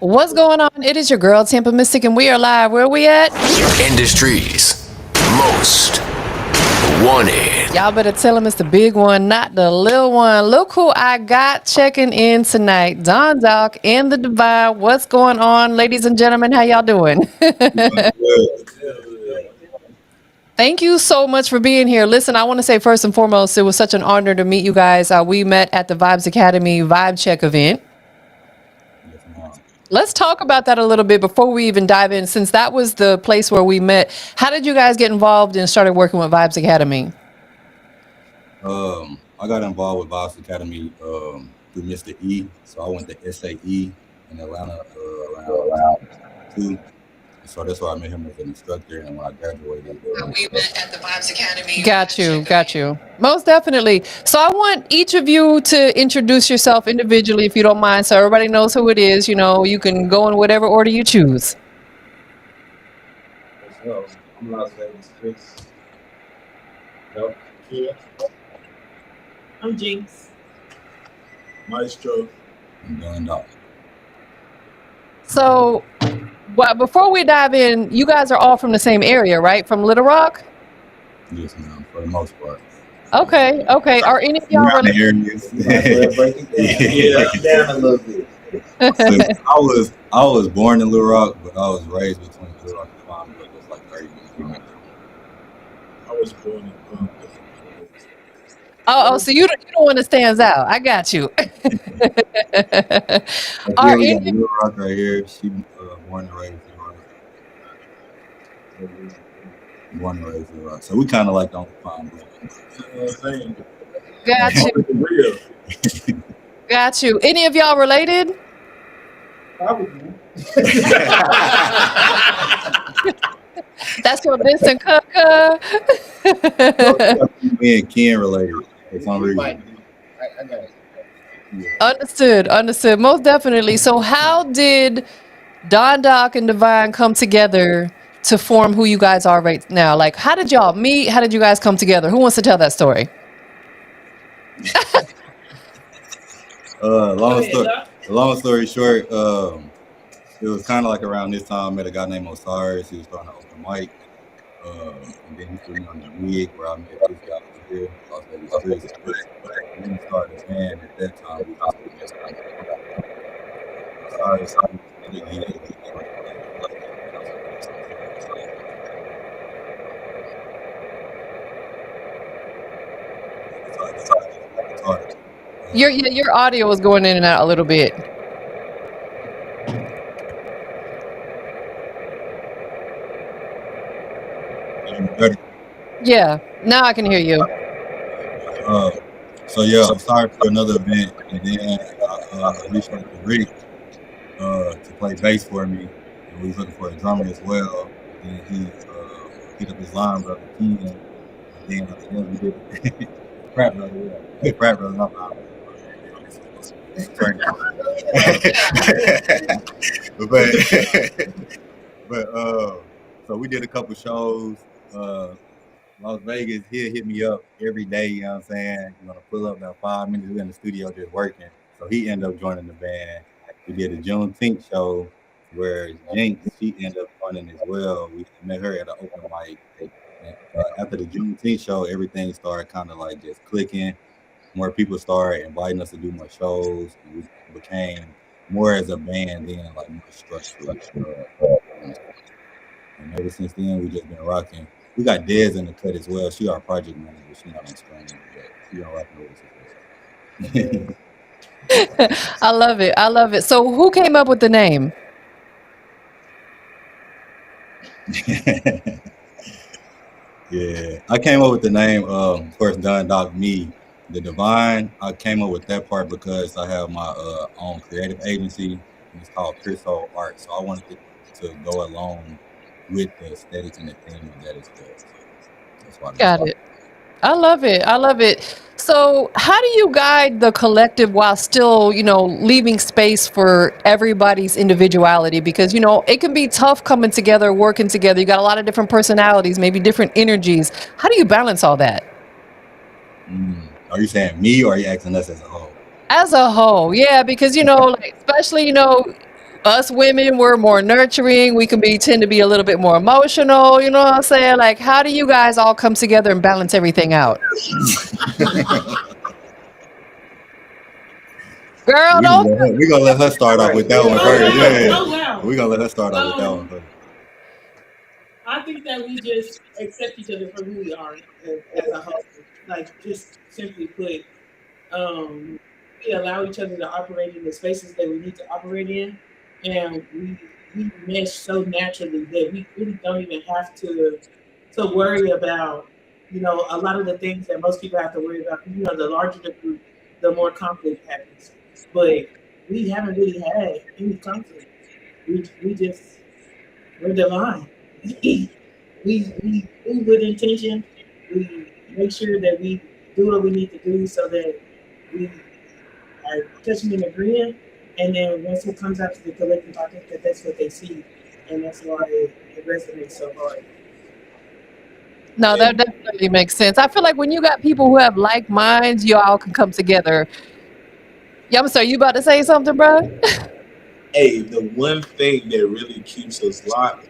What's going on? It is your girl, TampaMystic, and we are live. Where are we at? Industry's most wanted. Y'all better tell him it's the big one, not the little one. Look who I got checking in tonight. Don Doc and the Devine. What's going on, ladies and gentlemen? How y'all doing? Thank you so much for being here. Listen, I want to say first and foremost, it was such an honor to meet you guys. We met at the Vibes Academy Vibe Check event. Let's talk about that a little bit before we even dive in, since that was the place where we met. How did you guys get involved and started working with Vibes Academy? I got involved with Vibes Academy through Mr. E. So I went to SAE in Atlanta around 2. So that's why I met him as an instructor, and when I graduated, we met at the Vibes Academy. Got you. Most definitely. So I want each of you to introduce yourself individually, if you don't mind, so everybody knows who it is. You know, you can go in whatever order you choose. I'm Las Vegas Chris. Yep. Yeah. I'm Jinx. Maestro. I'm Don Doc. So, well, before we dive in, you guys are all from the same area, right? From Little Rock? Yes, ma'am, for the most part. Okay. Are any of y'all Around the related? areas. Yeah, down a little bit. So I was born in Little Rock, but I was raised between Little Rock and Palm, but it was like 30 minutes. I was born in So you the one that stands out. I got you. Here we got Little Rock right here. She born and raised in Little Rock. Born and raised in Little Rock. So we kind of like don't find. You know what I'm saying? Got you. Any of y'all related? Probably. That's your distant cup. Me and Ken related for some reason. I got it. Yeah. Understood. Most definitely. So how did Don Doc and Devine come together to form who you guys are right now? Like, how did y'all meet? How did you guys come together? Who wants to tell that story? Long story short, it was kind of like around this time I met a guy named Osiris. He was starting to open mic. And then he put me on the wig where I met this guy over here. Las Vegas Chris. And then we started a band at that time. We just Osiris. Your audio was going in and out a little bit. Yeah, now I can hear you. So yeah, I'm sorry for another event, and then I reached out to Rick to play bass for me, and we was looking for a drummer as well. And he hit up his line brother Ken, and then I think we did Pratt brother, yeah, Pratt brother. but so we did a couple shows. Las Vegas, he'll hit me up every day, you know what I'm saying? You want to pull up about 5 minutes, we're in the studio just working. So he ended up joining the band. We did a Juneteenth show where Jinx, she ended up joining as well. We met her at an open mic. And, after the Juneteenth show, everything started kind of like just clicking. More people started inviting us to do more shows. And we became more as a band then, like more structured. And ever since then, we just been rocking. We got Dez in the cut as well. She our project manager. She not on screen, but she don't rock with us. I love it. So who came up with the name? Yeah, I came up with the name, of course, Don Doc Me, The Devine. I came up with that part because I have my own creative agency, and it's called Chris Soul Art. So I wanted to go along with the aesthetics and the theme of that as well. That's why. Got it. I love it. So how do you guide the collective while still, leaving space for everybody's individuality? Because, it can be tough coming together, working together. You got a lot of different personalities, maybe different energies. How do you balance all that? Are you saying me, or are you asking us as a whole? As a whole, yeah, because, especially, Us women, we're more nurturing. We can tend to be a little bit more emotional. You know what I'm saying? Like, how do you guys all come together and balance everything out? Girl, don't. We gonna let her start off with that one first. Oh, wow. We gonna let her start off with that one first. I think that we just accept each other for who we are as a whole. Like, just simply put, we allow each other to operate in the spaces that we need to operate in, and we mesh so naturally that we really don't even have to worry about, a lot of the things that most people have to worry about. The larger the group, the more conflict happens. But we haven't really had any conflict. We're divine. We do with intention. We make sure that we do what we need to do so that we are touching and agreeing. And then once it comes out to the collective, I think that that's what they see, and that's why it resonates so hard. No, that definitely makes sense. I feel like when you got people who have like minds, you all can come together. Yeah, I'm sorry, you about to say something, bro? Hey, the one thing that really keeps us locked,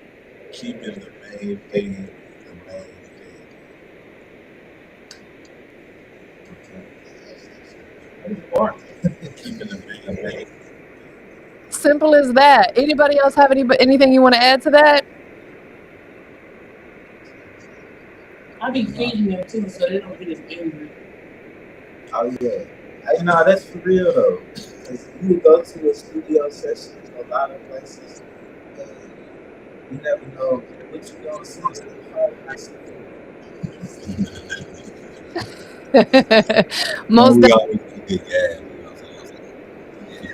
keeping the main thing the main thing. Keeping the main thing. Simple as that. Anybody else have anything you want to add to that? I be feeding them too, so they don't get as angry. Oh yeah. Hey, no, that's for real though. 'Cause you go to a studio session in a lot of places, and you never know what you're gonna see. Most We always do good gas.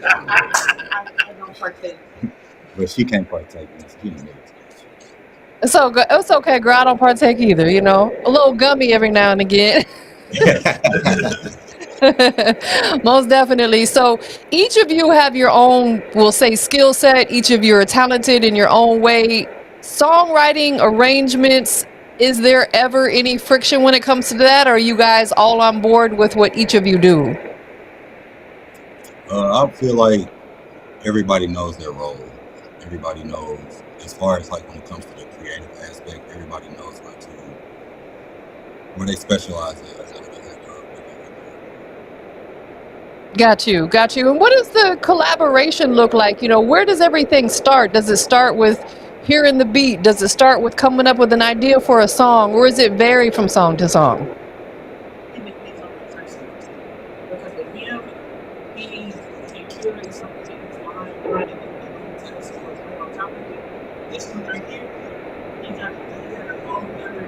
I don't partake. But she can't partake. She didn't So it's okay, girl. I don't partake either. A little gummy every now and again. Most definitely. So each of you have your own, we'll say, skill set. Each of you are talented in your own way. Songwriting, arrangements. Is there ever any friction when it comes to that? Or are you guys all on board with what each of you do? I feel like everybody knows their role. Everybody knows, as far as like when it comes to the creative aspect, everybody knows like where they specialize in. Got you. And what does the collaboration look like? Where does everything start? Does it start with hearing the beat? Does it start with coming up with an idea for a song? Or does it vary from song to song? It depends on the person. Because with him, he can curate something in his mind, and then tell us what's going on top of it. This one right here, he got a whole other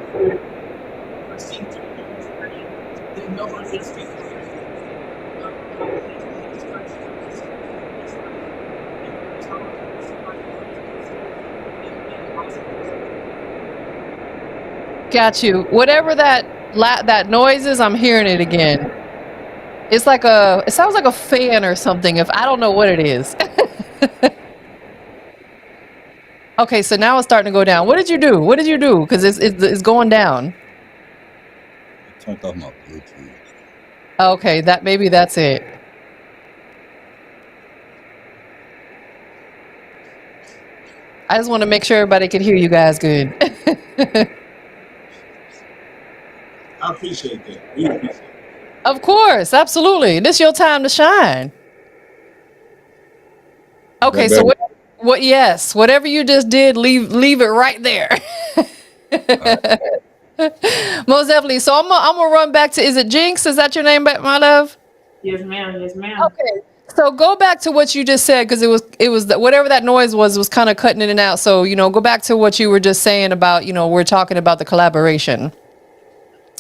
procedure in his brain that nobody else can do. Got you. Whatever that noise is, I'm hearing it again. It sounds like a fan or something. If I don't know what it is. Okay, so now it's starting to go down. What did you do? Because it's going down. I turned off my Bluetooth. Okay, maybe that's it. I just want to make sure everybody can hear you guys good. I appreciate that. We appreciate it. Of course, absolutely. This your time to shine. Okay, so yes, whatever you just did, leave it right there. Most definitely. So I'm gonna run back to, is it Jinx? Is that your name, my love? Yes, ma'am. Yes, ma'am. Okay. So go back to what you just said, because it was whatever that noise was kind of cutting in and out. So go back to what you were just saying about we're talking about the collaboration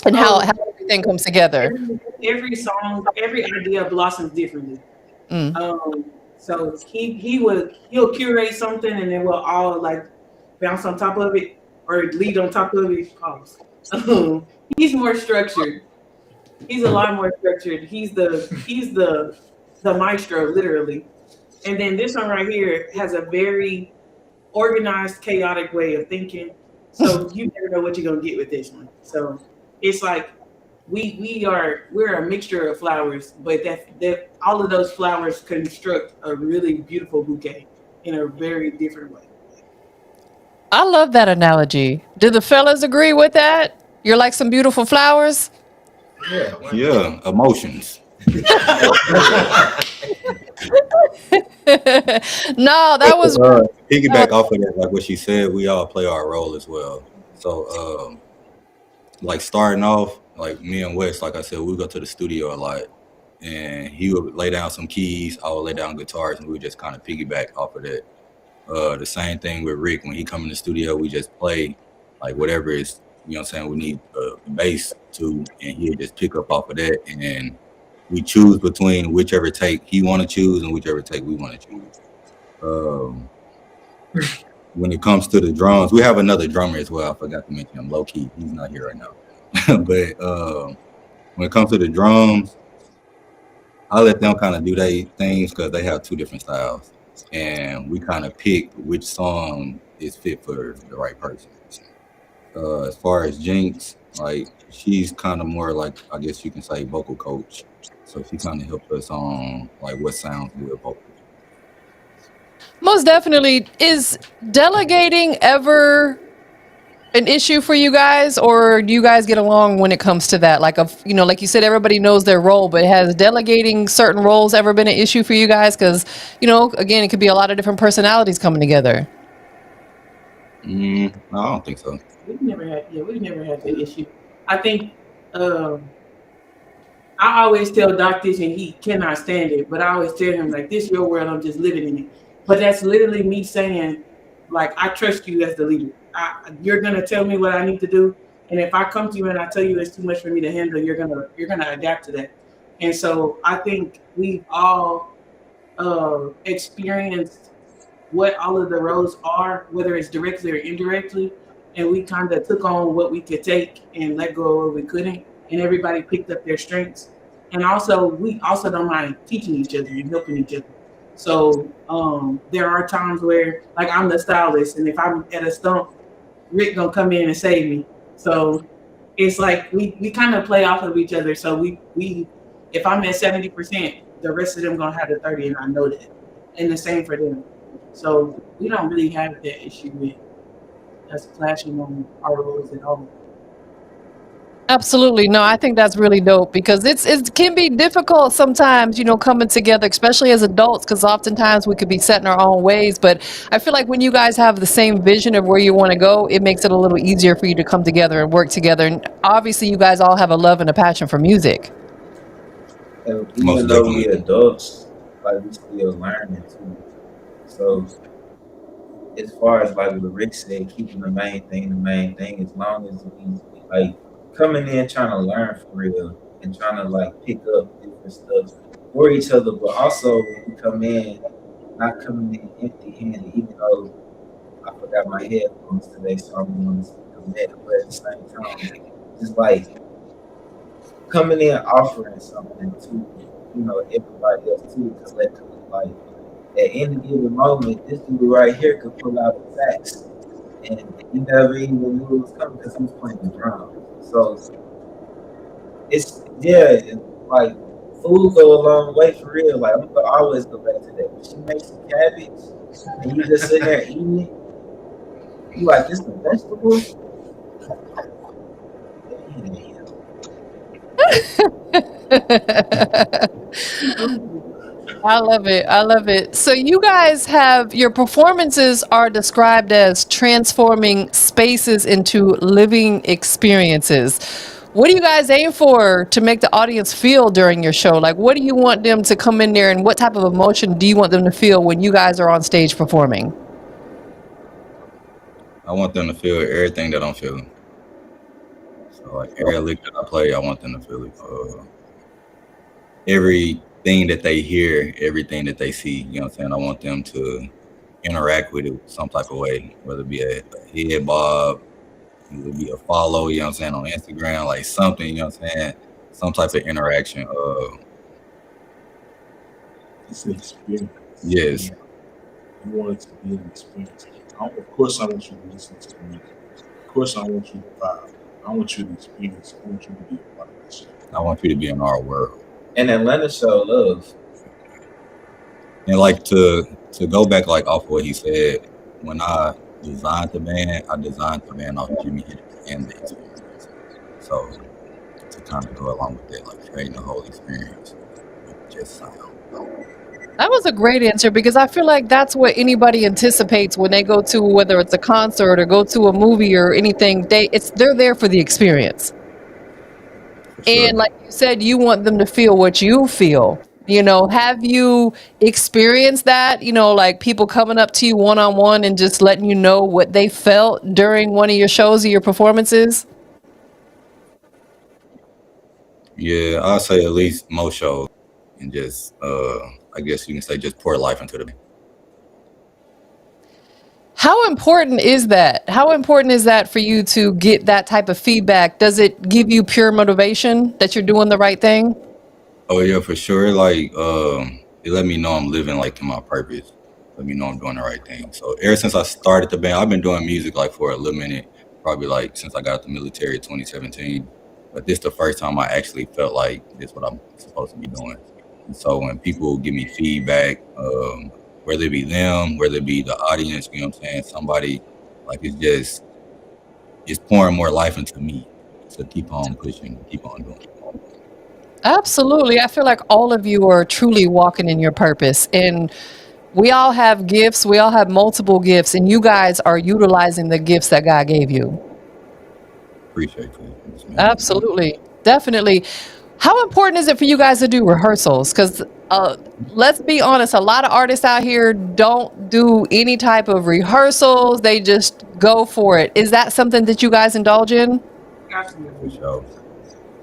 and how everything comes together. Every song, every idea blossoms differently. So he'll curate something, and then we'll all like bounce on top of it or lead on top of it. He's more structured. He's a lot more structured. He's the maestro, literally. And then this one right here has a very organized, chaotic way of thinking. So you never know what you're gonna get with this one. So it's like we're a mixture of flowers, but that all of those flowers construct a really beautiful bouquet. in a very different way. I love that analogy. Do the fellas agree with that? You're like some beautiful flowers. Yeah, emotions. No, that was Piggyback off of that, like what she said, we all play our role as well. So, like starting off, like me and Wes, like I said, we go to the studio a lot, and he would lay down some keys, I would lay down guitars, and we would just kind of piggyback off of that. The same thing with Rick. When he come in the studio, we just play like whatever is, you know what I'm saying, we need the bass to, and he'll just pick up off of that, and we choose between whichever take he want to choose and whichever take we want to choose. When it comes to the drums, we have another drummer as well. I forgot to mention him, low key. He's not here right now. But when it comes to the drums, I let them kind of do their things because they have two different styles, and we kind of pick which song is fit for the right person. As far as Jinx, like she's kind of more like, I guess you can say, vocal coach. So she kind of helps us on like what sounds good vocal. most definitely. Is delegating ever an issue for you guys, or do you guys get along when it comes to that? Like, like you said, everybody knows their role, but has delegating certain roles ever been an issue for you guys? Because, again, it could be a lot of different personalities coming together. No, I don't think so. We've never had that issue. I think I always tell Doc this, and he cannot stand it, but I always tell him, like, this is your world, I'm just living in it. But that's literally me saying, like, I trust you as the leader. You're gonna tell me what I need to do, and if I come to you and I tell you it's too much for me to handle, you're gonna adapt to that. And so I think we've all experienced what all of the roles are, whether it's directly or indirectly, and we kind of took on what we could take and let go of what we couldn't, and everybody picked up their strengths. And also, we also don't mind teaching each other and helping each other. So there are times where, like, I'm the stylist, and if I'm at a stump, Rick gonna come in and save me. So it's like we kind of play off of each other. So we if I'm at 70%, the rest of them gonna have the 30, and I know that. And the same for them. So we don't really have that issue with us clashing on our roles at all. Absolutely. No, I think that's really dope because it can be difficult sometimes, coming together, especially as adults, because oftentimes we could be set in our own ways. But I feel like when you guys have the same vision of where you want to go, it makes it a little easier for you to come together and work together. And obviously, you guys all have a love and a passion for music. And even though we're adults, like, we still learning too. So as far as like what Rick said, keeping the main thing, as long as we like coming in trying to learn for real and trying to like pick up different stuff for each other, but also when we come in, not coming in empty-handed, even though I forgot my headphones today, so I'm going to commit, but at the same time, just like coming in offering something to everybody else too, collectively. Like at any given moment, this dude right here could pull out the sax, and you never even knew it was coming because he was playing the drums. So it's like food go a long way for real. Like I'm gonna always go back to that. When she makes some cabbage and you just sit there eating it, you like, this the vegetables? I love it. I love it. So you guys have, your performances are described as transforming spaces into living experiences. What do you guys aim for to make the audience feel during your show? Like, what do you want them to come in there, and what type of emotion do you want them to feel when you guys are on stage performing? I want them to feel everything that I'm feeling. So like every lick that I play, I want them to feel it. Everything that they hear, everything that they see, you know what I'm saying? I want them to interact with it some type of way, whether it be a head bob, it would be a follow, you know what I'm saying, on Instagram, like something, you know what I'm saying? Some type of interaction. It's an experience. Yes. You want it to be an experience. Of course, I want you to listen to the music. Of course, I want you to vibe. I want you to experience. I want you to be a part of that shit. I want you to be in our world. And Atlanta show love. And like to to go back like off what he said, when I designed the band off Jimmy Hendrix and the experience. So to kind of go along with that, like creating the whole experience with just sound. That was a great answer because I feel like that's what anybody anticipates when they go to, whether it's a concert or go to a movie or anything. They're there for the experience. For sure. And like you said, you want them to feel what you feel. Have you experienced that? Like people coming up to you one on one and just letting you know what they felt during one of your shows or your performances? Yeah, I'll say at least most shows, and just I guess you can say just pour life into the band. How important is that? How important is that for you to get that type of feedback? Does it give you pure motivation that you're doing the right thing? Oh yeah, for sure. Like it let me know I'm living like to my purpose. Let me know I'm doing the right thing. So ever since I started the band, I've been doing music like for a little minute, probably like since I got out the military in 2017. But this the first time I actually felt like this is what I'm supposed to be doing. And so when people give me feedback, whether it be them, whether it be the audience, you know what I'm saying, somebody like it's pouring more life into me to keep on pushing, keep on doing. Absolutely. I feel like all of you are truly walking in your purpose. And we all have gifts. We all have multiple gifts. And you guys are utilizing the gifts that God gave you. Appreciate that. Absolutely. Definitely. How important is it for you guys to do rehearsals? Because let's be honest, a lot of artists out here don't do any type of rehearsals. They just go for it. Is that something that you guys indulge in? For sure.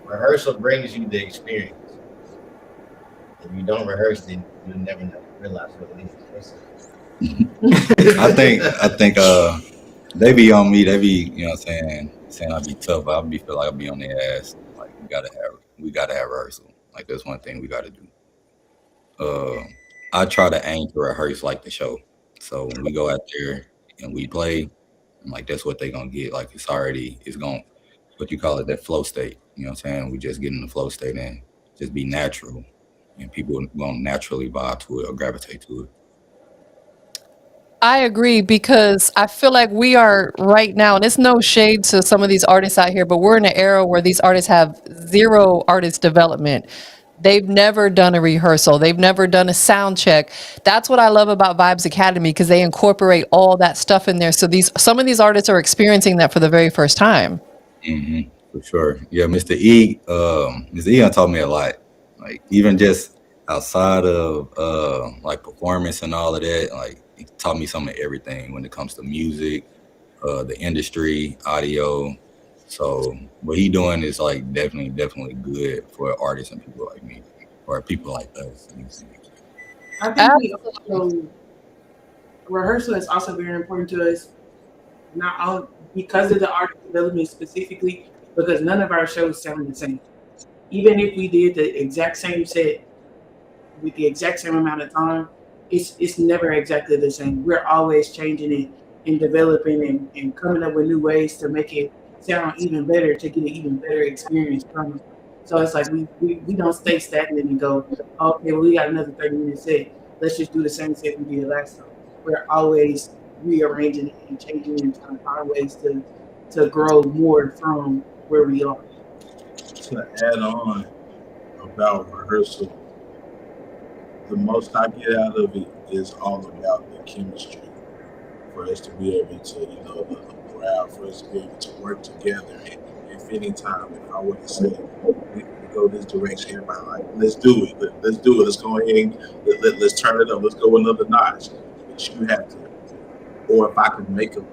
Rehearsal brings you the experience. If you don't rehearse, then you'll never realize what it is. I think they be on me. They be, you know what I'm saying I be tough. I be feel like I be on their ass. Like we gotta have rehearsal. Like that's one thing we gotta do. I try to aim to rehearse like the show. So when we go out there and we play, like that's what they gonna get. Like it's going what you call it, that flow state. You know what I'm saying? We just get in the flow state and just be natural. And people won't naturally vibe to it or gravitate to it. I agree because I feel like we are right now, and it's no shade to some of these artists out here, but we're in an era where these artists have zero artist development. They've never done a rehearsal. They've never done a sound check. That's what I love about Vibes Academy because they incorporate all that stuff in there. So some of these artists are experiencing that for the very first time. Mm-hmm. For sure. Yeah, Mr. E taught me a lot. Like even just outside of like performance and all of that, like he taught me some of everything when it comes to music, the industry, audio. So what he doing is like definitely good for artists and people like me or people like us. I think we also rehearsal is also very important to us, not only because of the art development specifically, because none of our shows sound the same. Even if we did the exact same set with the exact same amount of time, it's never exactly the same. We're always changing it and developing and coming up with new ways to make it sound even better, to get an even better experience from it. So it's like we don't stay stagnant and go, okay, well, we got another 30-minute set. Let's just do the same set we did last time. We're always rearranging it and changing and trying to find ways to grow more from where we are. To add on about rehearsal, the most I get out of it is all about the chemistry. For us to be able to, the crowd, for us to be able to work together. And if any time, if I were to say, we go this direction, everybody like, let's do it. Let's do it. Let's go ahead and let's turn it up. Let's go another notch. But you have to, or if I could make them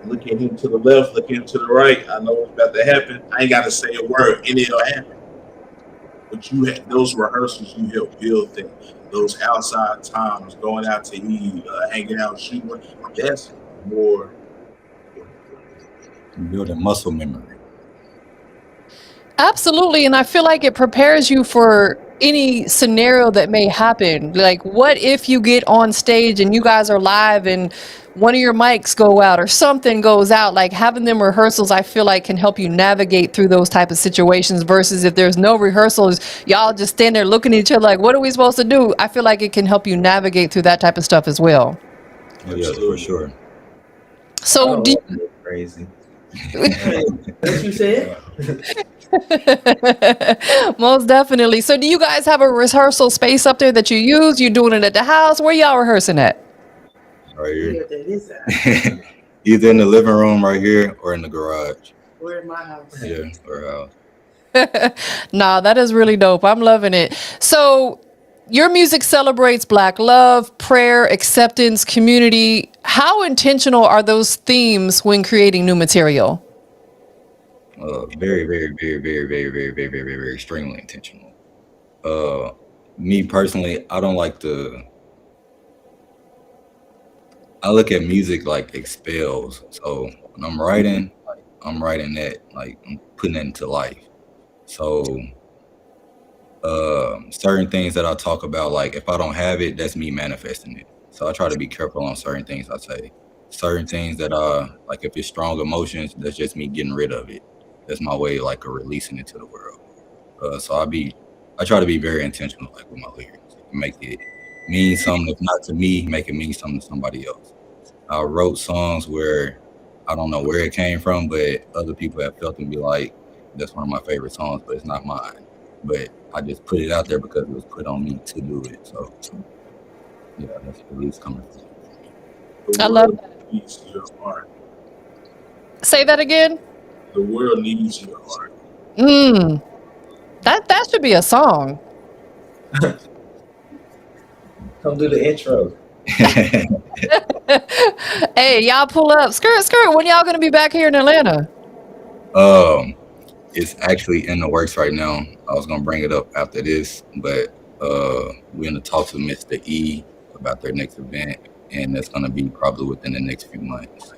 look at him to the left, look at him to the right, I know what's about to happen. I ain't got to say a word, and it'll happen. But you had those rehearsals, you help build things. Those outside times, going out to eat, hanging out, shooting, that's more. Building muscle memory. Absolutely. And I feel like it prepares you for any scenario that may happen. Like, what if you get on stage and you guys are live and one of your mics go out or something goes out? Like, having them rehearsals, I feel like, can help you navigate through those type of situations, versus if there's no rehearsals, y'all just stand there looking at each other like, what are we supposed to do? I feel like it can help you navigate through that type of stuff as well. Oh, yeah, for sure. So do you, crazy. What you said? most definitely. So do you guys have a rehearsal space up there that you use? You doing it at the house? Where y'all rehearsing at? Right Yeah, here. that is that. Either in the living room right here or in the garage. We're in my house. Yeah, or house. Nah, that is really dope. I'm loving it. So your music celebrates Black love, prayer, acceptance, community. How intentional are those themes when creating new material? Very, very, very, very, very, very, very, very, very extremely intentional. Me personally, I don't like to. I look at music like expels. So when I'm writing, like I'm writing that, like I'm putting it into life. So certain things that I talk about, like if I don't have it, that's me manifesting it. So I try to be careful on certain things I say. Certain things that like if it's strong emotions, that's just me getting rid of it. That's my way like of releasing it to the world. So I try to be very intentional like with my lyrics. Make it mean something, if not to me, make it mean something to somebody else. I wrote songs where I don't know where it came from, but other people have felt and be like, that's one of my favorite songs, but it's not mine. But I just put it out there because it was put on me to do it. So yeah, that's the least coming from. The I love world that. needs your art. Say that again. The world needs your art. That should be a song. Come do the intro. Hey, y'all pull up. Skirt, skirt. When y'all gonna be back here in Atlanta? It's actually in the works right now. I was gonna bring it up after this, but we're in the talks with Mr. E about their next event, and that's gonna be probably within the next few months.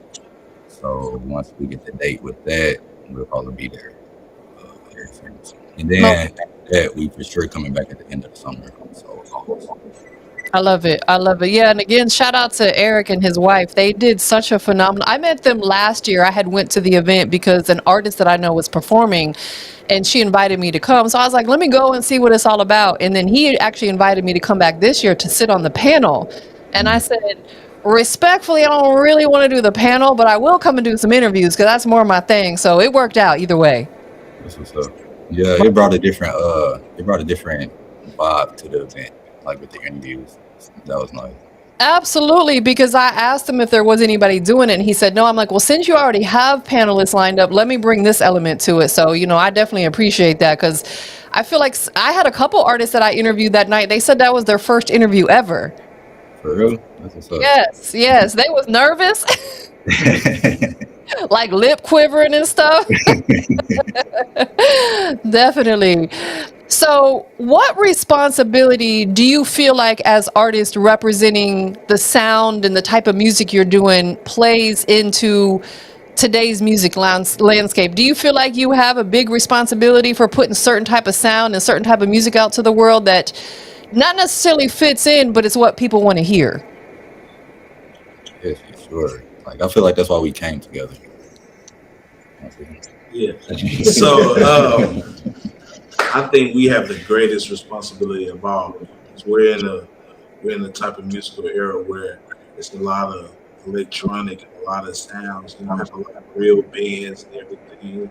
So once we get the date with that, we'll probably be there. Very soon. And then after that, we for sure coming back at the end of the summer. So I love it. I love it. Yeah, and again, shout out to Eric and his wife. They did such a phenomenal. I met them last year. I had went to the event because an artist that I know was performing, and she invited me to come. So I was like, let me go and see what it's all about. And then he actually invited me to come back this year to sit on the panel. And I said, respectfully, I don't really want to do the panel, but I will come and do some interviews because that's more my thing. So it worked out either way. that's what's up. Yeah, it brought a different vibe to the event, like with the interviews. That was nice. Absolutely, because I asked him if there was anybody doing it, and he said no. I'm like, well, since you already have panelists lined up, let me bring this element to it. So, I definitely appreciate that, because I feel like I had a couple artists that I interviewed that night. They said that was their first interview ever. For real? That's what's up. Yes, they was nervous, like lip quivering and stuff. Definitely. So, what responsibility do you feel like as artists representing the sound and the type of music you're doing plays into today's music landscape? Do you feel like you have a big responsibility for putting certain type of sound and certain type of music out to the world that not necessarily fits in, but it's what people want to hear? Yes, for sure. Like I feel like that's why we came together. Yeah. So I think we have the greatest responsibility of all. Because we're in a type of musical era where it's a lot of electronic and a lot of sounds. You have a lot of real bands and everything.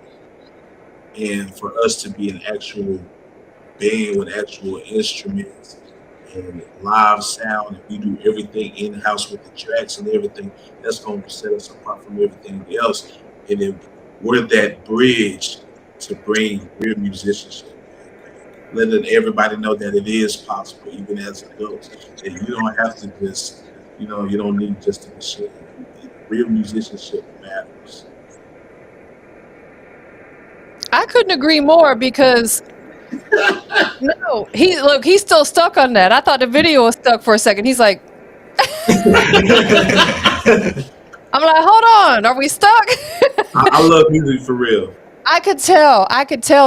And for us to be an actual band with actual instruments and live sound, and we do everything in house with the tracks and everything, that's going to set us apart from everything else. And then we're that bridge to bring real musicianship. Letting everybody know that it is possible, even as adults. That you don't have to just, you don't need just a machine. Real musicianship matters. I couldn't agree more, because no, he's still stuck on that. I thought the video was stuck for a second. He's like, I'm like, hold on, are we stuck? I love music for real. I could tell,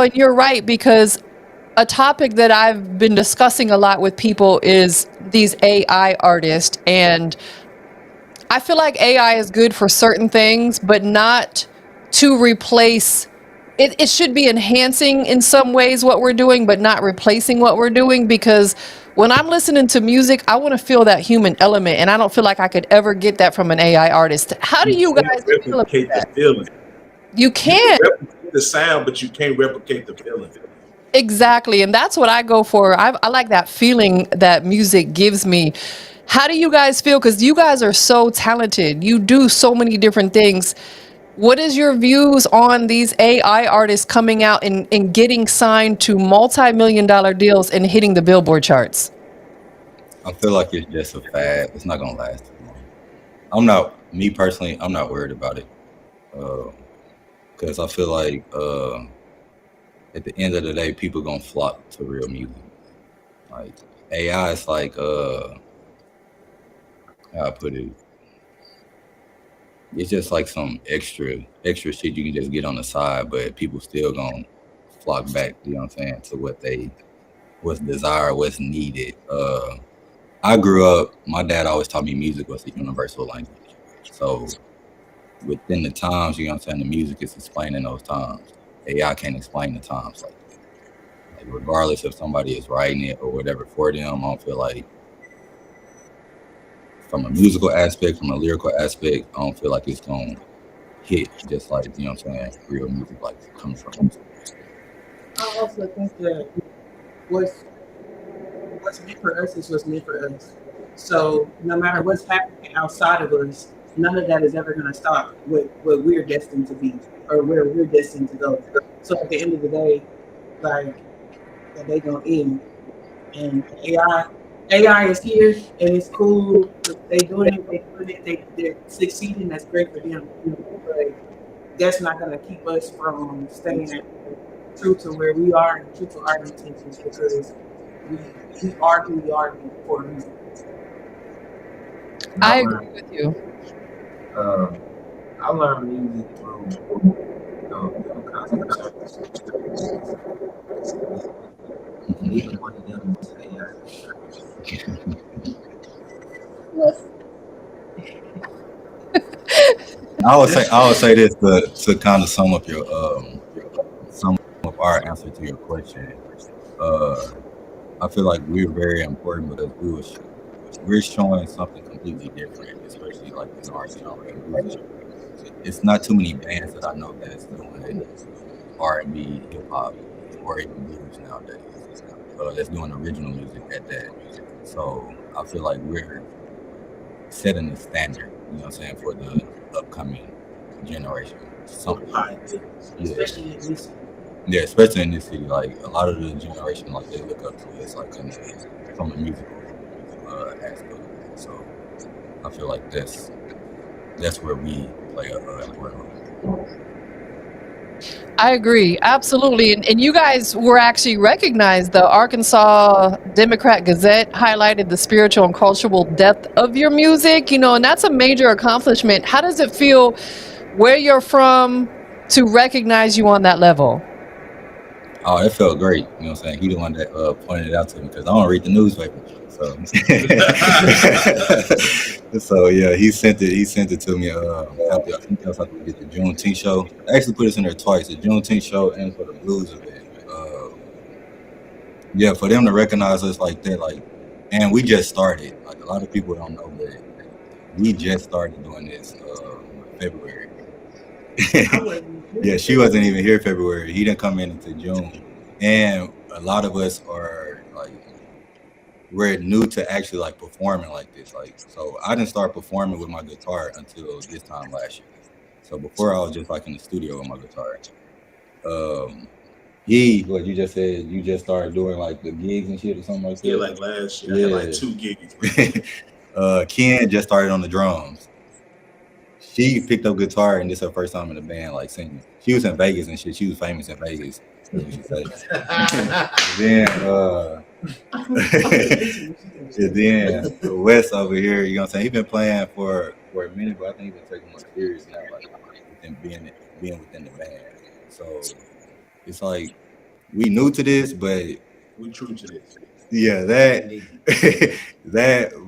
and you're right, because a topic that I've been discussing a lot with people is these AI artists. And I feel like AI is good for certain things, but not to replace it. It should be enhancing in some ways what we're doing, but not replacing what we're doing. Because when I'm listening to music, I want to feel that human element, and I don't feel like I could ever get that from an AI artist. How do You you can't guys feel about replicate the that? feeling. You You can can't. replicate the sound, but you can't replicate the feeling. Exactly. And that's what I go for. I like that feeling that music gives me. How do you guys feel? Because you guys are so talented. You do so many different things. What is your views on these AI artists coming out and getting signed to multi-million dollar deals and hitting the Billboard charts? I feel like it's just a fad. It's not gonna last too long. I'm not me personally. I'm not worried about it because I feel like at the end of the day, people gonna flock to real music. Like AI is like how I put it. It's just like some extra shit you can just get on the side, but people still gonna flock back. You know what I'm saying, to what's desired, what's needed. I grew up. My dad always taught me music was a universal language. So within the times, you know what I'm saying, the music is explaining those times. AI can't explain the times like that. Like regardless if somebody is writing it or whatever for them, I don't feel like from a musical aspect, from a lyrical aspect, I don't feel like it's gonna hit just like, you know what I'm saying, real music like comes from music. I also think that what's meant for us is what's meant for us. So no matter what's happening outside of us, none of that is ever going to stop what we're destined to be or where we're destined to go. So at the end of the day, like that they gonna end. And AI is here and it's cool. They doing it, they're succeeding. That's great for them. But that's not gonna keep us from staying true to where we are and true to our intentions because we are who we are for a reason. I agree with you. I learned music through different kinds of concerts. Neither one of them is AI. I would say this to kind of sum up our answer to your question. I feel like we're very important because we're showing something completely different, especially like in our genre of music. It's not too many bands that I know that's doing R&B, hip hop, or even blues nowadays. That's doing original music at that. So I feel like we're setting the standard, you know what I'm saying, for the upcoming generation. Especially in this. Yeah, especially in this city, like a lot of the generation, like they look up to us, like from a musical aspect. So I feel like that's where we play a important role. I agree. Absolutely. And you guys were actually recognized. The Arkansas Democrat Gazette highlighted the spiritual and cultural depth of your music, and that's a major accomplishment. How does it feel where you're from to recognize you on that level? Oh, it felt great. You know what I'm saying? He the one that pointed it out to me because I don't read the newspaper. So, so yeah, he sent it to me. I think that was like we did the Juneteenth show. I actually put this in there twice: the Juneteenth show and for the blues event. Yeah, for them to recognize us like that, like, and we just started. Like a lot of people don't know, but we just started doing this in February. Yeah, she wasn't even here February. He didn't come in until June. And a lot of us are like we're new to actually like performing like this. Like so I didn't start performing with my guitar until this time last year. So before I was just like in the studio with my guitar. What you just said, you just started doing like the gigs and shit or something like that. Yeah, like last year. Yeah. I had like 2 gigs. Ken just started on the drums. She picked up guitar and this is her first time in the band, like singing. She was in Vegas and shit. She was famous in Vegas. That's what she said. Then Wes over here, you know what I'm saying? He's been playing for a minute, but I think he's been taking more serious now, like within being within the band. So it's like we new to this, but We true to this. yeah, that,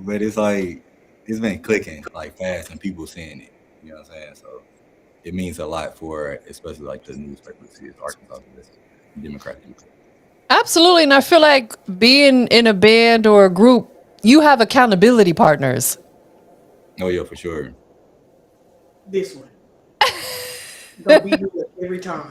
but it's like it's been clicking like fast and people seeing it. You know what I'm saying? So it means a lot for especially like the newspaper to see it's Arkansas this Democratic. Absolutely. And I feel like being in a band or a group, you have accountability partners. Oh yeah, for sure. This one. Gonna be here every time.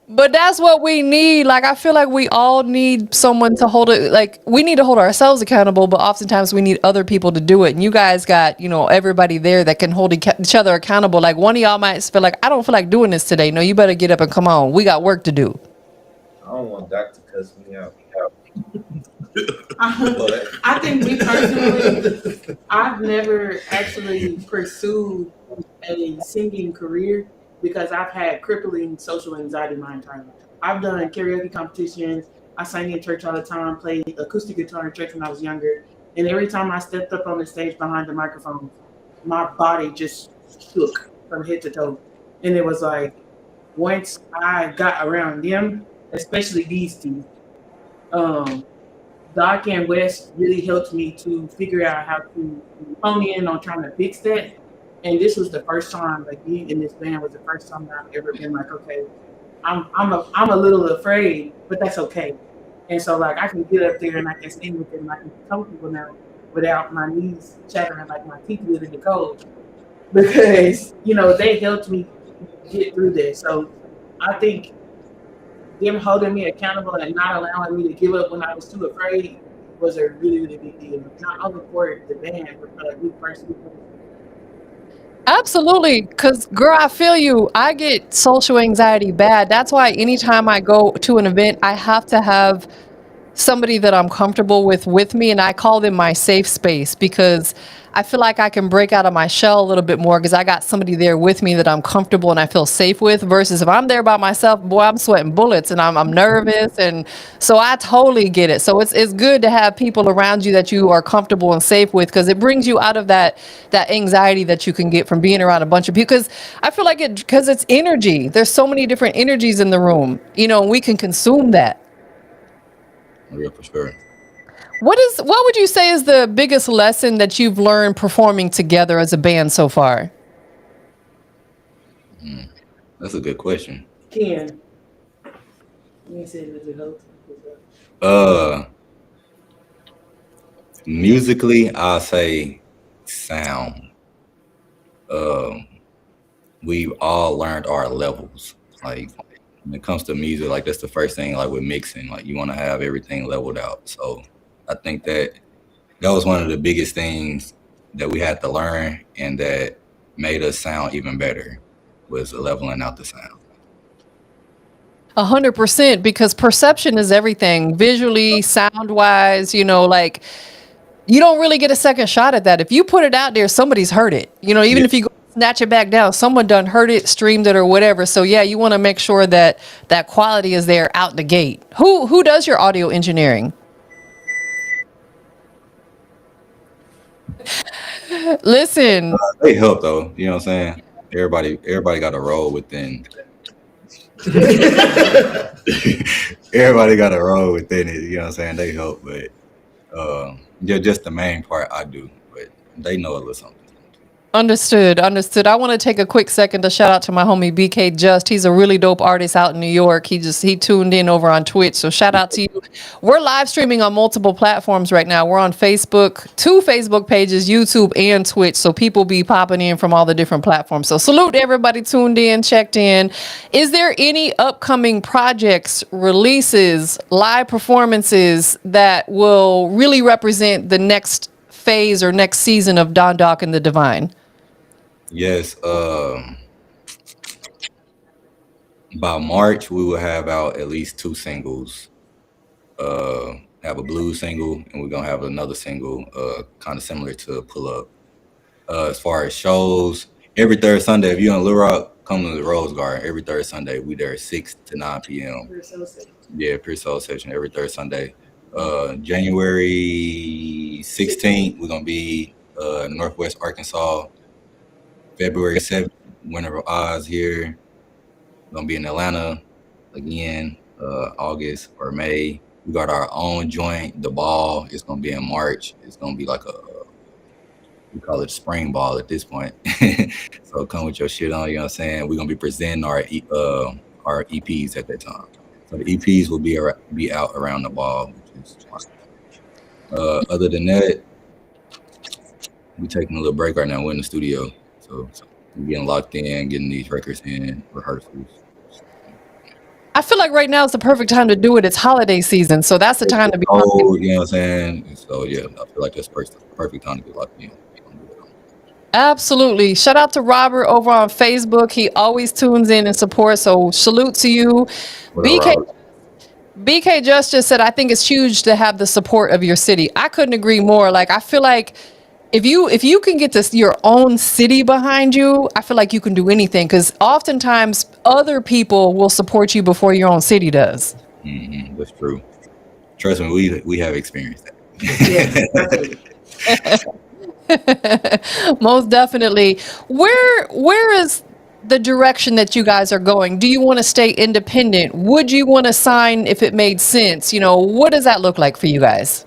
But that's what we need. Like, I feel like we all need someone to hold it. Like, we need to hold ourselves accountable, but oftentimes we need other people to do it. And you guys got, everybody there that can hold each other accountable. Like, one of y'all might feel like, I don't feel like doing this today. No, you better get up and come on. We got work to do. I don't want Doc to cuss me out. I think me personally, I've never actually pursued a singing career because I've had crippling social anxiety my entire life. I've done karaoke competitions. I sang in church all the time, played acoustic guitar in church when I was younger. And every time I stepped up on the stage behind the microphone, my body just shook from head to toe. And it was like, once I got around them, especially these two, Doc and West really helped me to figure out how to hone in on trying to fix that. And this was the first time, like being in this band was the first time that I've ever been like, okay, I'm a little afraid, but that's okay. And so like I can get up there and I can sing with them and I can be comfortable now without my knees chattering like my teeth would in the cold. Because, they helped me get through this. So I think them holding me accountable and not allowing me to give up when I was too afraid was a really, really big deal. Not only for the band, but for like me personally. Absolutely. Because, girl, I feel you. I get social anxiety bad. That's why anytime I go to an event, I have to have somebody that I'm comfortable with me, and I call them my safe space because I feel like I can break out of my shell a little bit more because I got somebody there with me that I'm comfortable and I feel safe with versus if I'm there by myself, boy, I'm sweating bullets and I'm nervous, and so I totally get it. So it's good to have people around you that you are comfortable and safe with because it brings you out of that anxiety that you can get from being around a bunch of people, because I feel like because it's energy. There's so many different energies in the room, and we can consume that. Oh yeah, for sure. What would you say is the biggest lesson that you've learned performing together as a band so far? That's a good question. Ken, you said it was Musically, I'll say sound. We've all learned our levels. Like when it comes to music, like that's the first thing. Like with mixing, like you want to have everything leveled out. So I think that was one of the biggest things that we had to learn, and that made us sound even better was leveling out the sound. 100%, because perception is everything, visually, sound wise. Like you don't really get a second shot at that. If you put it out there, somebody's heard it. Even if you go snatch it back down, someone done heard it, streamed it, or whatever. So yeah, you want to make sure that that quality is there out the gate. Who does your audio engineering? Listen, They help though. You know what I'm saying? Everybody got a role within. Everybody got a role within it. You know what I'm saying? They help, but just the main part I do. But they know a little something. Understood. I want to take a quick second to shout out to my homie BK Just. He's a really dope artist out in New York. He tuned in over on Twitch. So shout out to you. We're live streaming on multiple platforms right now. We're on Facebook, 2 Facebook pages, YouTube and Twitch. So people be popping in from all the different platforms. So salute to everybody tuned in, checked in. Is there any upcoming projects, releases, live performances that will really represent the next phase or next season of Don Doc and the Devine? Yes. By March, we will have out at least 2 singles. Have a blues single, and we're gonna have another single, kind of similar to Pull Up. As far as shows, every third Sunday, if you're in Little Rock, come to the Rose Garden. Every third Sunday, we there 6 to 9 p.m. Yeah, Pure Soul Session every third Sunday. January 16th, we're gonna be in Northwest Arkansas. February 7th, Winter of Oz here. Gonna be in Atlanta again, August or May. We got our own joint, the ball. It's gonna be in March. It's gonna be like we call it spring ball at this point. So come with your shit on. You know what I'm saying? We're gonna be presenting our EPs at that time. So the EPs will be out around the ball, which is other than that, we taking a little break right now. We're in the studio, so we're getting locked in, getting these records in, rehearsals. I feel like right now is the perfect time to do it. It's holiday season, so that's the time to be. Oh, you know what I'm saying? So yeah, I feel like that's perfect time to get locked in. Absolutely. Shout out to Robert over on Facebook. He always tunes in and supports. So salute to you. BK just said, I think it's huge to have the support of your city. I couldn't agree more. Like, I feel like if you can get your own city behind you, I feel like you can do anything, because oftentimes other people will support you before your own city does. Mm-hmm, that's true. Trust me, we have experienced that. Most definitely. Where is the direction that you guys are going? Do you want to stay independent? Would you want to sign if it made sense? What does that look like for you guys?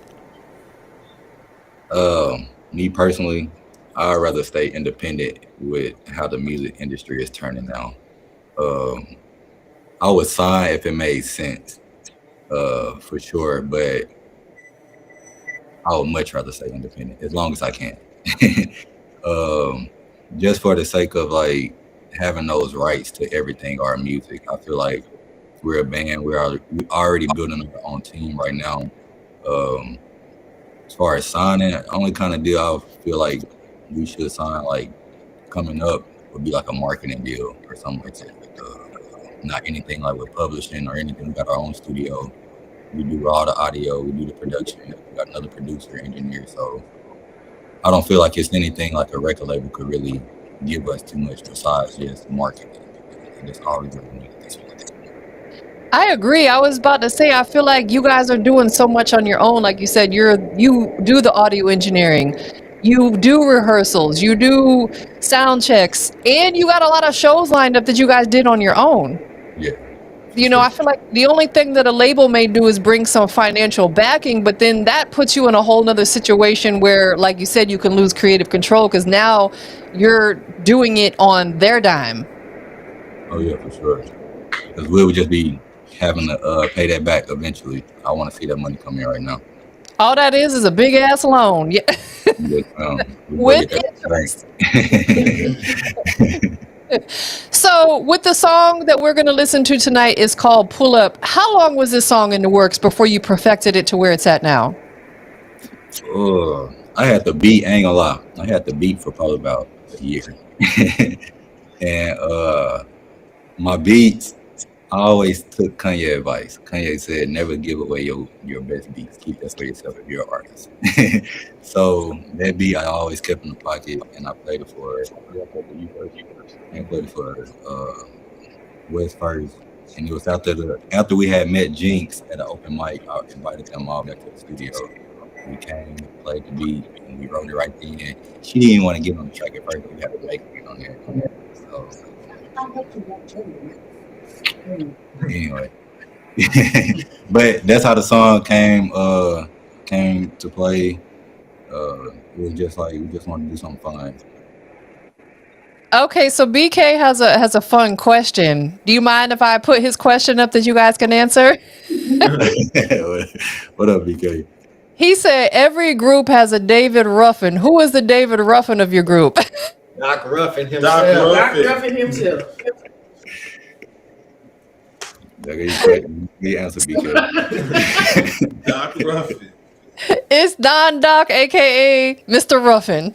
Me personally, I'd rather stay independent with how the music industry is turning now. I would sign if it made sense, for sure, but I would much rather stay independent as long as I can. Just for the sake of like having those rights to everything, our music. I feel like we're a band. We're already building our own team right now. As far as signing, the only kind of deal I feel like we should sign, like coming up, would be like a marketing deal or something like that. Not anything like with publishing or anything. We got our own studio. We do all the audio. We do the production. We got another producer, engineer. So I don't feel like it's anything like a record label could really give us too much besides just marketing. And that's all we really need at this point. I agree. I was about to say, I feel like you guys are doing so much on your own. Like you said, you do the audio engineering, you do rehearsals, you do sound checks, and you got a lot of shows lined up that you guys did on your own. Yeah. I feel like the only thing that a label may do is bring some financial backing, but then that puts you in a whole nother situation where, like you said, you can lose creative control because now you're doing it on their dime. Oh yeah, for sure. Because we would just be having to pay that back eventually. I want to see that money come in right now. All that is a big ass loan. Yeah. With interest. So with the song that we're going to listen to tonight is called Pull Up. How long was this song in the works before you perfected it to where it's at now? I had the beat, I ain't gonna lie. I had the beat for probably about a year. And my beats, I always took Kanye advice. Kanye said, never give away your best beats. Keep that for yourself if you're an artist. So that beat I always kept in the pocket, and I played it for West first. And it was after we had met Jinx at an open mic. I invited them all back to the studio. We came, played the beat, and we wrote it right then. She didn't even want to get on the track at first, but we had to make it on there. So anyway, but that's how the song came to play. It was just like we just wanted to do something fun. Okay, so BK has a fun question. Do you mind if I put his question up that you guys can answer? What up, BK? He said every group has a David Ruffin. Who is the David Ruffin of your group? Doc Ruffin himself. Doc Ruffin himself. He answer BK. Doc Ruffin. It's Don Doc, aka Mr. Ruffin.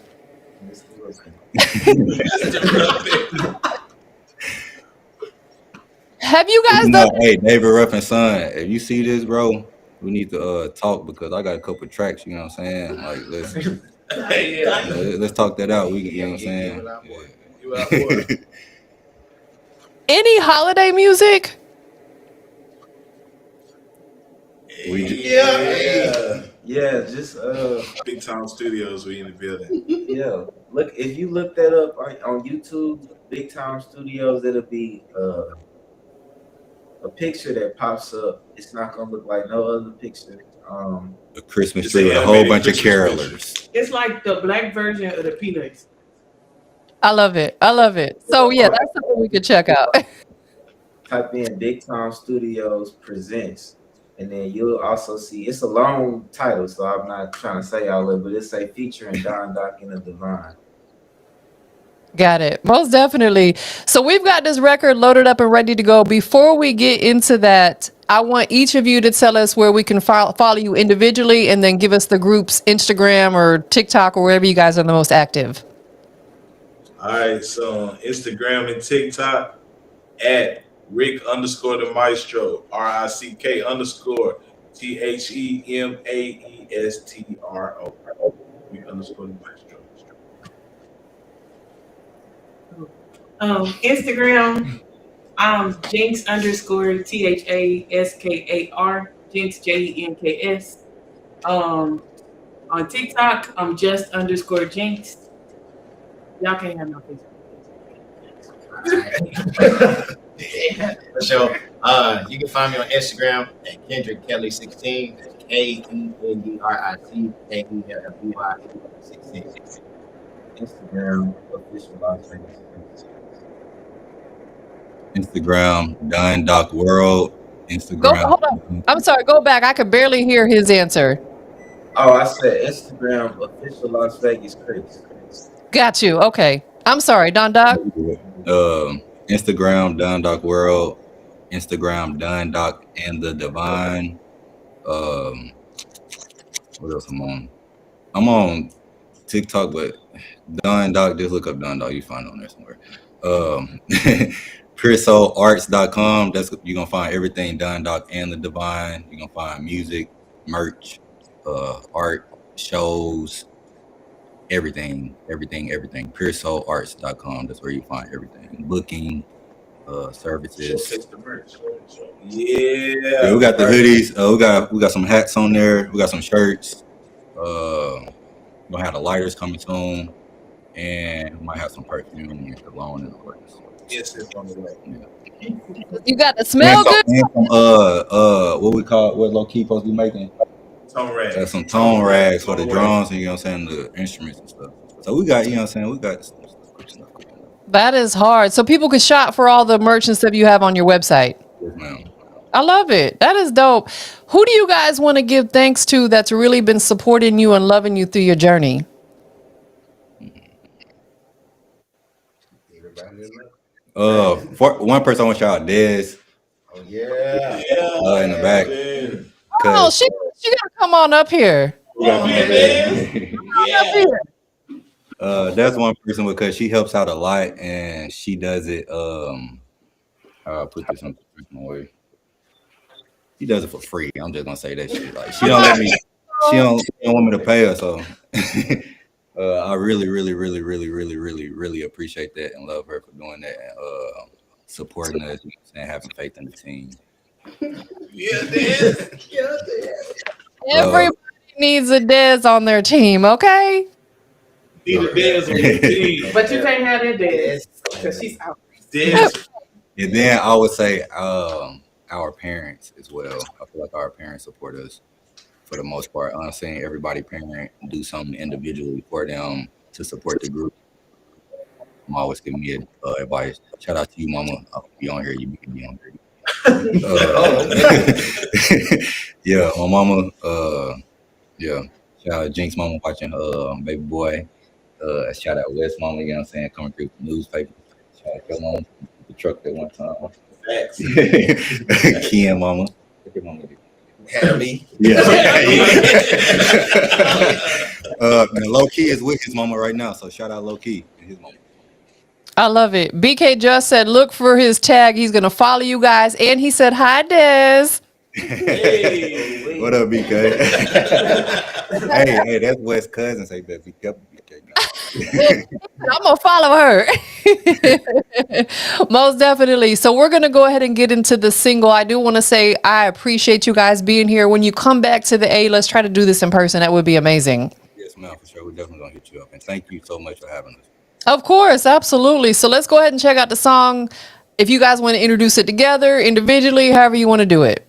Have you guys done? Hey, David Ruffin's son, if you see this, bro, we need to talk, because I got a couple tracks, you know what I'm saying? Like, let's talk that out. You know what I'm saying? Any holiday music? Yeah, just Big Time Studios, we in the building. Yeah, look, if you look that up on YouTube, Big Time Studios, it'll be a picture that pops up. It's not gonna look like no other picture. A Christmas It's tree an with a whole animated bunch of Christmas carolers. It's like the black version of the Peanuts. I love it. I love it. So yeah, that's something we could check out. Type in Big Time Studios presents, and then you'll also see it's a long title, so I'm not trying to say all of it, but it's a featuring Don Doc The Devine. Got it. Most definitely. So we've got this record loaded up and ready to go. Before we get into that, I want each of you to tell us where we can follow you individually and then give us the group's Instagram or TikTok or wherever you guys are the most active. All right, so on Instagram and TikTok at Rick_the Maestro, RICK_THEMAESTRO. Rick_the Maestro. Instagram, Jinx_THASKAR, Jinx JENKS. On TikTok, I'm just_Jinx. Y'all can't have no Facebook. For sure. You can find me on Instagram at Kendrick Kelly 16. That's KENDRICKELLY16. Instagram official Las Vegas. Instagram, Don Doc World. Instagram. Hold on. I'm sorry. Go back. I could barely hear his answer. Oh, I said Instagram official Las Vegas Chris. Got you. Okay. I'm sorry, Don Doc. Instagram, Don Doc World. Instagram, Don Doc and the Devine. What else I'm on? I'm on TikTok, but Don Doc, just look up Don Doc. You find it on there somewhere. PureSoulArts.com. That's you're gonna find everything Don Doc and the Devine. You're gonna find music, merch, art, shows, everything. PureSoulArts.com. That's where you find everything. Booking, services. Yeah, we got the hoodies. We got some hats on there. We got some shirts. We're gonna have the lighters coming soon, and we might have some perfume and cologne and all that. Yes, it's on the way. Yeah. You got to smell good. And some, what low key supposed to be making? Tone rags. Some tone rags for the drums and, you know what I'm saying, the instruments and stuff. So we got, you know what I'm saying, we got some stuff. That is hard. So people can shop for all the merch and stuff you have on your website. Yes, ma'am. I love it. That is dope. Who do you guys want to give thanks to that's really been supporting you and loving you through your journey? For one person, I want to shout out Dez. Oh, yeah. In the back. Oh, she gotta come on up here. That's one person because she helps out a lot and she does it. I'll put this in a professional way. She does it for free. I'm just gonna say that shit. Like she don't let me. She don't want me to pay her. So I really appreciate that and love her for doing that and supporting us and having faith in the team. Everybody needs a Dez on their team, okay? Need a Dez on your team. But you can't have that Dez because she's out. Dez. And then I would say our parents as well. I feel like our parents support us for the most part. I'm saying everybody parent do something individually for them to support the group. I'm always giving me advice. Shout out to you, Mama. I'll be on here. You can be on here. Yeah, my mama. Yeah, shout out Jinx Mama watching baby boy. Shout out West Mama. You know what I'm saying? Coming through the newspaper. Shout out your mom. The truck that one time. Facts. Ken Mama. What your mama do? Had me. Yeah. Low Key is with his mama right now, so shout out Low Key and his mama. I love it. BK just said, look for his tag. He's going to follow you guys. And he said, hi, Dez. Hey. What up, BK? hey, that's Wes' cousin. Say that. Be careful, BK. I'm going to follow her. Most definitely. So we're going to go ahead and get into the single. I do want to say I appreciate you guys being here. When you come back to the A, let's try to do this in person. That would be amazing. Yes, ma'am, for sure. We're definitely going to hit you up. And thank you so much for having us. Of course, absolutely. So let's go ahead and check out the song. if you guys want to introduce it together, individually, however you want to do it.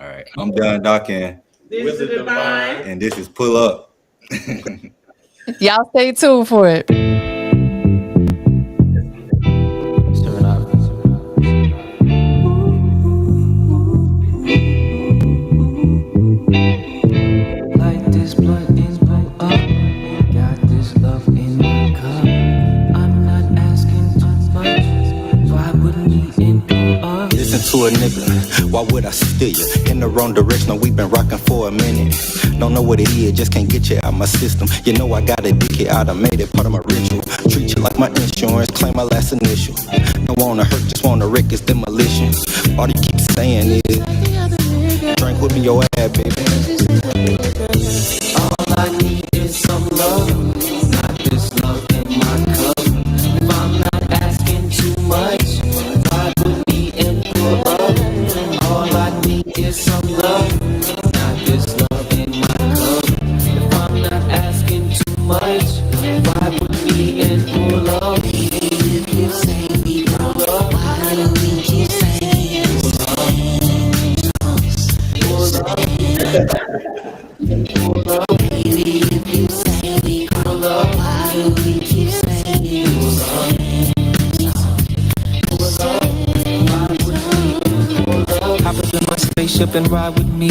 All right. I'm Don Doc, and This is the Divine. this is Pull Up. Y'all stay tuned for it. Like this blunt is blow up. Got this love in my cup. I'm not asking too much. Why wouldn't we end up? Listen to a nigga, why would I steer you in the wrong direction? We've been rocking for a minute. Don't know what it is, just can't get you out my system. You know I got a dick, I done made it part of my ritual. Treat you like my insurance, claim my last initial. Don't wanna hurt, just wanna wreck, it's demolition. All you keep saying is, drink with me your ass, baby. All I need is some love. Not this love in my cup. If I'm not asking too much, why would we end up? All I need is some love. Not this love in my cup. If I'm not asking too much, why would we end up? If you say we grow up, why do we keep saying pull up? Pull up, baby, if you say we grow up, why do we keep saying pull up? Pull up, why would we pull up? Hop up in my spaceship and ride with me.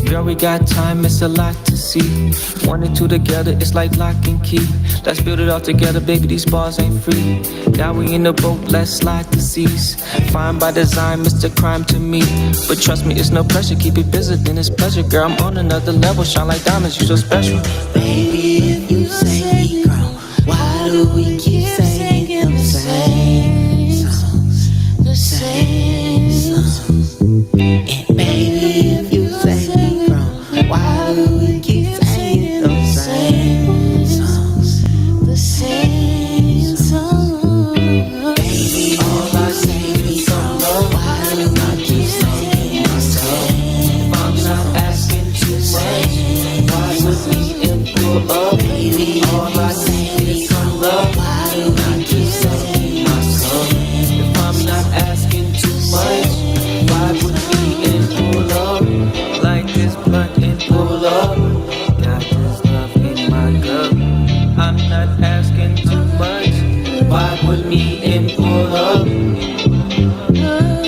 Girl, we got time, it's a lot to see. One and two together, it's like lock and key. Let's build it all together, baby, these bars ain't free. Now we in the boat, let's slide the seas. Fine by design, Mr. Crime to me. But trust me, it's no pressure, keep it busy, then it's pleasure. Girl, I'm on another level, shine like diamonds, you so special. Baby, if you say we grow, why do we keep saying the same songs? The same songs. And baby, if you say we grow, why do we keep saying the same songs? The same songs. Baby, all I say is some love. Why do I keep saying myself? If I'm not asking too much, why would we improve up? Baby, all I say is some love. Why do I keep saying myself? If I'm not asking too much, why would we improve up? Like this blunt and pull up. Got this love in my cup. I'm not asking too much. Why would me and pull up?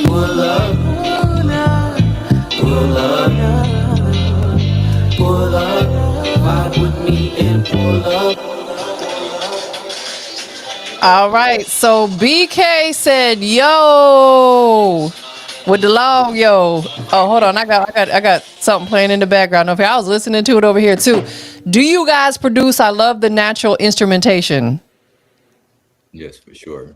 Pull up. Pull up. Pull up. Why would me and pull up? All right. So BK said, "Yo." With the long yo. Oh, hold on. I got something playing in the background over here. I was listening to it over here too. Do you guys produce? I love the natural instrumentation. Yes, for sure.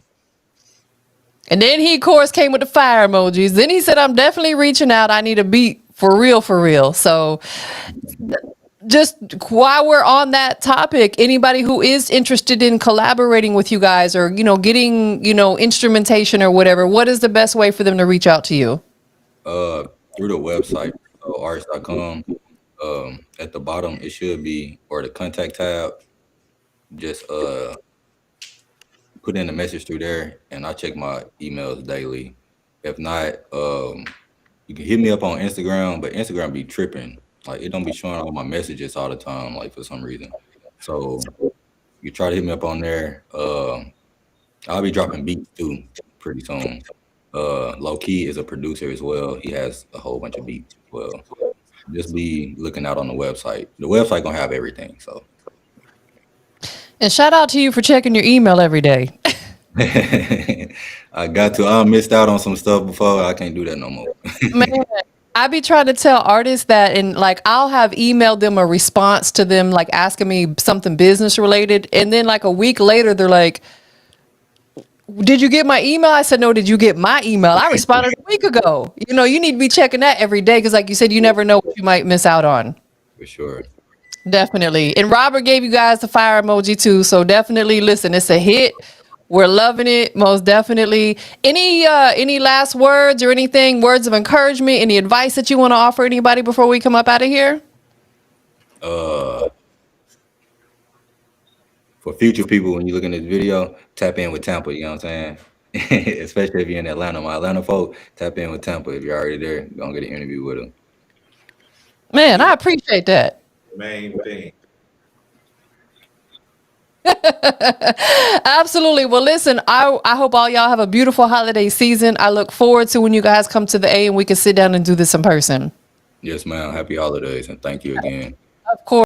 And then he, of course, came with the fire emojis. Then he said, I'm definitely reaching out. I need a beat for real, for real. So just while we're on that topic, anybody who is interested in collaborating with you guys or, getting, instrumentation or whatever, what is the best way for them to reach out to you? Through the website, arts.com. At the bottom, it should be, or the contact tab. Just put in a message through there, and I check my emails daily. If not, you can hit me up on Instagram, but Instagram be tripping. Like, it don't be showing all my messages all the time, like, for some reason. So you try to hit me up on there. I'll be dropping beats too pretty soon. Low Key is a producer as well. He has a whole bunch of beats as well. Just be looking out on the website. The website gonna have everything. So. And shout out to you for checking your email every day. I got to. I missed out on some stuff before. I can't do that no more. Man, I be trying to tell artists that, and like I'll have emailed them a response to them, like asking me something business related, and then like a week later, they're like, "Did you get my email?" I said, "No." Did you get my email? I responded a week ago. You need to be checking that every day because, like you said, you never know what you might miss out on. For sure. Definitely. And Robert gave you guys the fire emoji too, so definitely listen. It's a hit. We're loving it, most definitely. Any last words or anything, words of encouragement, any advice that you want to offer anybody before we come up out of here? For future people, when you look in this video, tap in with Tampa, you know what I'm saying? Especially if you're in Atlanta. My Atlanta folk, tap in with Tampa. If you're already there, you're gonna get an interview with them. Man, I appreciate that. Main thing. Absolutely. Well, listen, I hope all y'all have a beautiful holiday season. I look forward to when you guys come to the A and we can sit down and do this in person. Yes, ma'am. Happy holidays and thank you again. Of course.